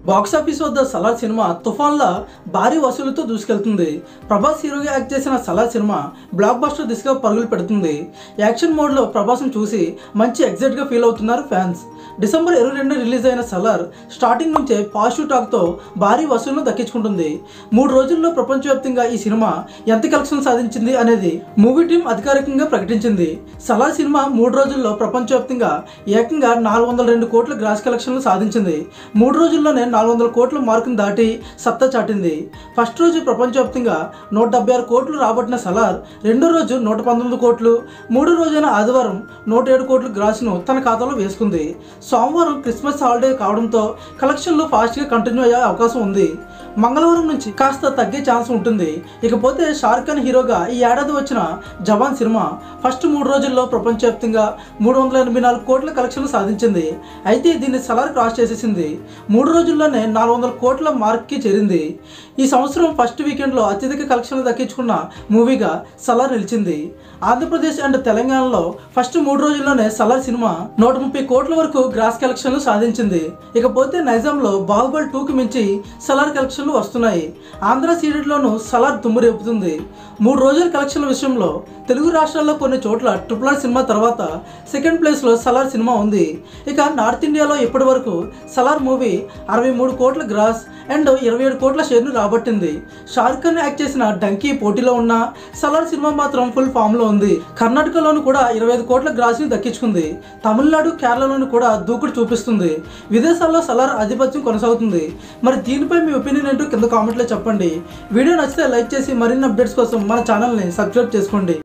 Box office వద్ద Salaar cinema తుఫాన్లా భారీ వసూలుతో దూసుకెళ్తుంది. ప్రభాస్ హీరోగా యాక్ట్ చేసిన సలార్ సినిమా బ్లాక్ బస్టర్ దిశగా పరుగులు పెడుతుంది. యాక్షన్ మోడ్లో ప్రభాస్ను చూసి మంచి ఎగ్జైట్గా ఫీల్ అవుతున్నారు ఫ్యాన్స్. డిసెంబర్ 22 రిలీజ్ అయిన సలార్ స్టార్టింగ్ నుంచే పాజిటివ్ టాక్తో భారీ వసూలును దక్కించుకుంటుంది. 3 రోజుల్లో ప్రపంచవ్యాప్తంగా ఈ సినిమా ఎంత కలెక్షన్ సాధించింది అనేది మూవీ టీం అధికారికంగా ప్రకటించింది. సలార్ సినిమా 3 రోజుల్లో ప్రపంచవ్యాప్తంగా ఏకంగా 402 కోట్ల గ్రాస్ కలెక్షన్లు సాధించింది. 3 రోజుల్లోనే 400 కోట్ల మార్కును దాటి సత్తా చాటింది. ఫస్ట్ రోజు ప్రపంచవ్యాప్తంగా 176 కోట్లు రాబట్టిన సలార్ రెండో రోజు 119 కోట్లు, మూడో రోజైన ఆదివారం 107 కోట్ల గ్రాస్ను తన ఖాతాలో వేసుకుంది. సోమవారం క్రిస్మస్ హాలిడే కావడంతో కలెక్షన్లు ఫాస్ట్గా కంటిన్యూ అయ్యే అవకాశం ఉంది. మంగళవారం నుంచి కాస్త తగ్గే ఛాన్స్ ఉంటుంది. ఇకపోతే షారుఖ్ ఖాన్ హీరోగా ఈ ఏడాది వచ్చిన జవాన్ సినిమా ఫస్ట్ 3 రోజుల్లో ప్రపంచవ్యాప్తంగా 384 కోట్ల కలెక్షన్లు సాధించింది. అయితే దీన్ని సలార్ క్రాస్ చేసేసింది. 3 రోజుల్లోనే 400 కోట్ల మార్క్కి చేరింది. ఈ సంవత్సరం ఫస్ట్ వీకెండ్లో అత్యధిక కలెక్షన్లు దక్కించుకున్న మూవీగా సలార్ నిలిచింది. ఆంధ్రప్రదేశ్ అండ్ తెలంగాణలో ఫస్ట్ 3 రోజుల్లోనే సలార్ సినిమా 130 కోట్ల వరకు గ్రాస్ కలెక్షన్లు సాధించింది. ఇకపోతే నైజాంలో బాహుబలి 2కి మించి సలార్ కలెక్షన్లు వస్తున్నాయి. ఆంధ్ర సీడెడ్లోనూ సలార్ తుమ్మురేపుతుంది. 3 రోజుల కలెక్షన్ల విషయంలో తెలుగు రాష్ట్రాల్లో కొన్ని చోట్ల RRR సినిమా తర్వాత సెకండ్ ప్లేస్లో సలార్ సినిమా ఉంది. ఇక నార్త్ ఇండియాలో ఇప్పటి వరకు సలార్ మూవీ 63 కోట్ల గ్రాస్ అండ్ 27 కోట్ల షేర్ను రాబట్టింది. షారుఖ్ ఖాన్ యాక్ట్ చేసిన డంకీ పోటీలో ఉన్న సలార్ సినిమా మాత్రం ఫుల్ ఫామ్లో ఉంది. కర్ణాటకలోను కూడా 25 కోట్ల గ్రాస్ని దక్కించుకుంది. తమిళనాడు, కేరళలోను కూడా దూకుడు చూపిస్తుంది. విదేశాల్లో సలార్ ఆధిపత్యం కొనసాగుతుంది. మరి దీనిపై మీ ఒపీనియన్ ఏంటో కింద కామెంట్లో చెప్పండి. వీడియో నచ్చితే లైక్ చేసి మరిన్ని అప్డేట్స్ కోసం మన ఛానల్ని సబ్స్క్రైబ్ చేసుకోండి.